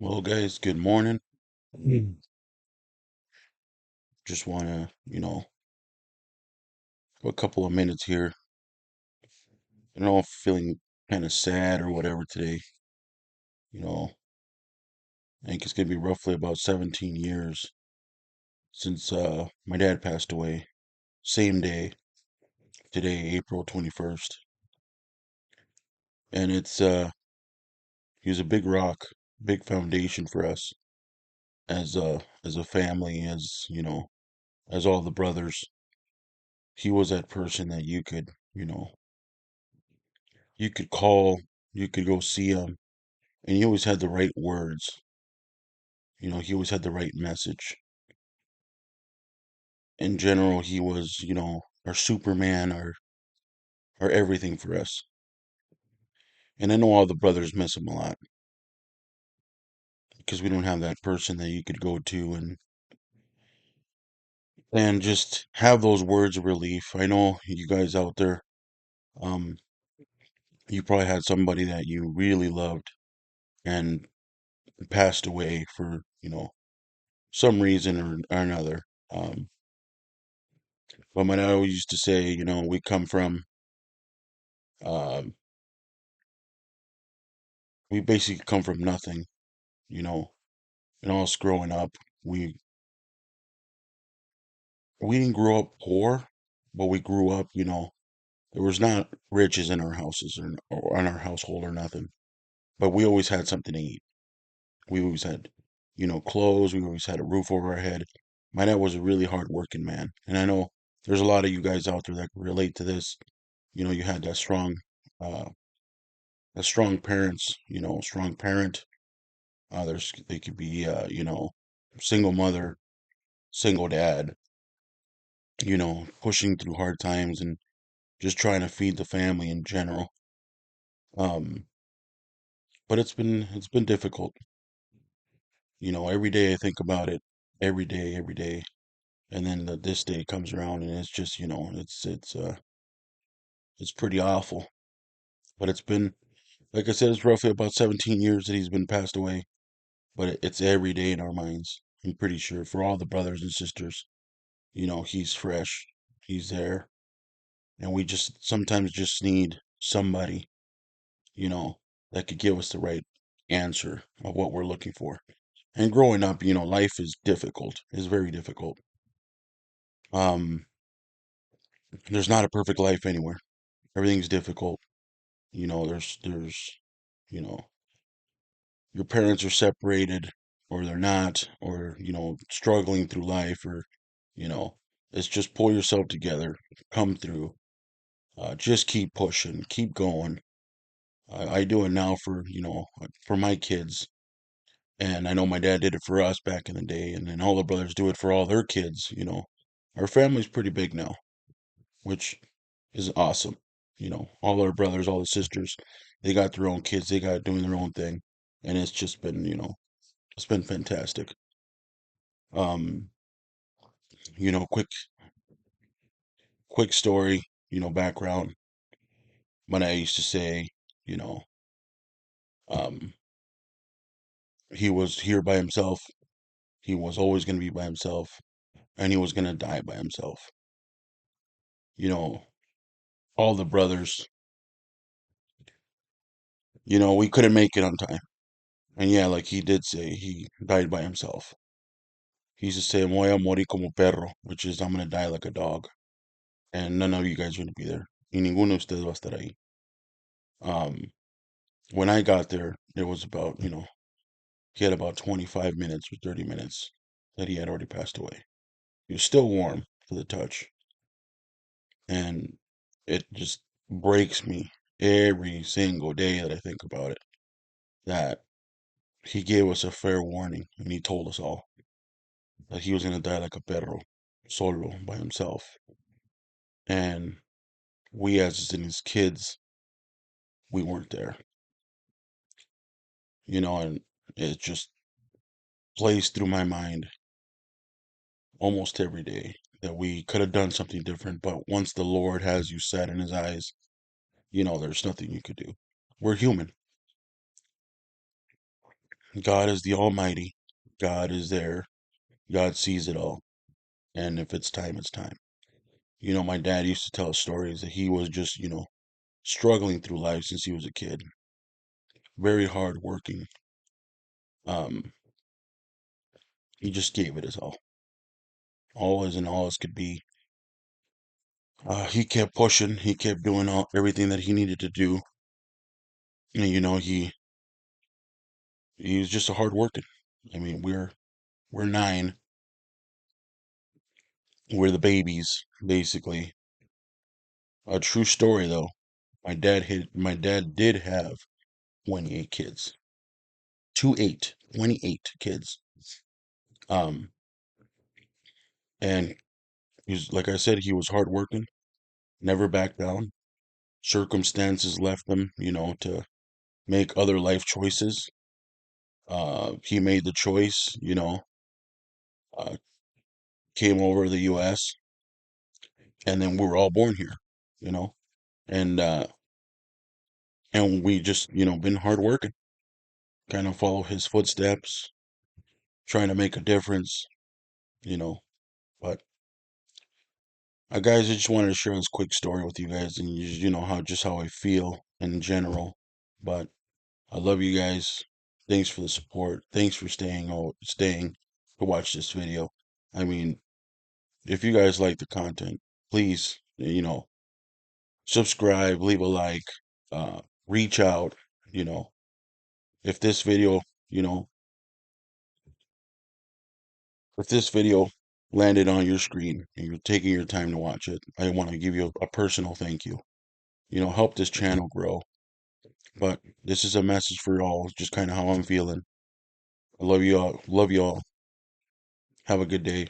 Well, guys, good morning. Mm. Just want to, a couple of minutes here. I don't know if feeling kind of sad or whatever today. You know, I think it's going to be roughly about 17 years since my dad passed away. Same day, today, April 21st. And he was a big rock, big foundation for us as a family, as all the brothers. He was that person that you could call, you could go see him, and he always had the right words. He always had the right message. In general, he was, our Superman, our everything for us. And I know all the brothers miss him a lot because we don't have that person that you could go to and just have those words of relief. I know you guys out there, um, you probably had somebody that you really loved and passed away for, some reason or another. Um, but my dad always used to say, we come from, um, we basically come from nothing, you know, and us growing up, we we didn't grow up poor, but we grew up, there was not riches in our houses or in our household or nothing. But we always had something to eat. We always had, clothes. We always had a roof over our head. My dad was a really hard working man, and I know there's a lot of you guys out there that can relate to this. You had uh, that strong parents. Strong parent. They could be, single mother, single dad. Pushing through hard times and just trying to feed the family in general. Um, but it's been difficult. Every day I think about it, every day, and then this day comes around and it's just, it's pretty awful. But it's been, like I said, it's roughly about 17 years that he's been passed away. But it's every day in our minds. I'm pretty sure for all the brothers and sisters, he's fresh, he's there, and we just sometimes just need somebody you know, that could give us the right answer of what we're looking for. And growing up, life is difficult, is very difficult. Um, there's not a perfect life anywhere. Everything's difficult. There's, you know, your parents are separated or they're not, or, struggling through life or, you know, it's just pull yourself together, come through, just keep pushing, keep going. I do it now for my kids. And I know my dad did it for us back in the day, and then all the brothers do it for all their kids. Our family's pretty big now, which is awesome. All our brothers, all the sisters, they got their own kids, they got doing their own thing, and it's just been, it's been fantastic. Um, quick story, background. My dad used to say, you know, um, he was here by himself. He was always going to be by himself, and he was going to die by himself. You know, all the brothers, we couldn't make it on time. And yeah, like he did say, he died by himself. He used to say, voy a morir como perro, which is, I'm going to die like a dog. And none of you guys are going to be there. Y ninguno de ustedes va a estar ahí. Um, when I got there, it was about, he had about 25 minutes or 30 minutes that he had already passed away. He was still warm to the touch. And it just breaks me every single day that I think about it that he gave us a fair warning and he told us all that he was going to die like a perro, solo, by himself. And we, as in his kids, we weren't there, and it just plays through my mind almost every day that we could have done something different. But once the Lord has you set in his eyes, there's nothing you could do. We're human. God is the Almighty. God is there. God sees it all. And if it's time, it's time. My dad used to tell stories that he was just, struggling through life since he was a kid. Very hard working. Um, he just gave it his all as and all as could be. He kept pushing. He kept doing everything that he needed to do. And he was just a hard working. I mean, we're nine. We're the babies, basically. A true story though. My dad did have 28 kids. 28 kids. Um, and he's like I said, he was hardworking, never backed down. Circumstances left him, to make other life choices. He made the choice, uh, came over to the U.S. and then we were all born here, you know, and we just, been hardworking, kind of follow his footsteps, trying to make a difference, you know. But guys, I just wanted to share this quick story with you guys, and you know how I feel in general. But I love you guys. Thanks for the support. Thanks for staying to watch this video. I mean, if you guys like the content, please, subscribe, leave a like, reach out, you know. If this video, you know, if this video landed on your screen and you're taking your time to watch it, I want to give you a personal thank you. Help this channel grow. But this is a message for y'all, just kind of how I'm feeling. I love you all. Love you all. Have a good day.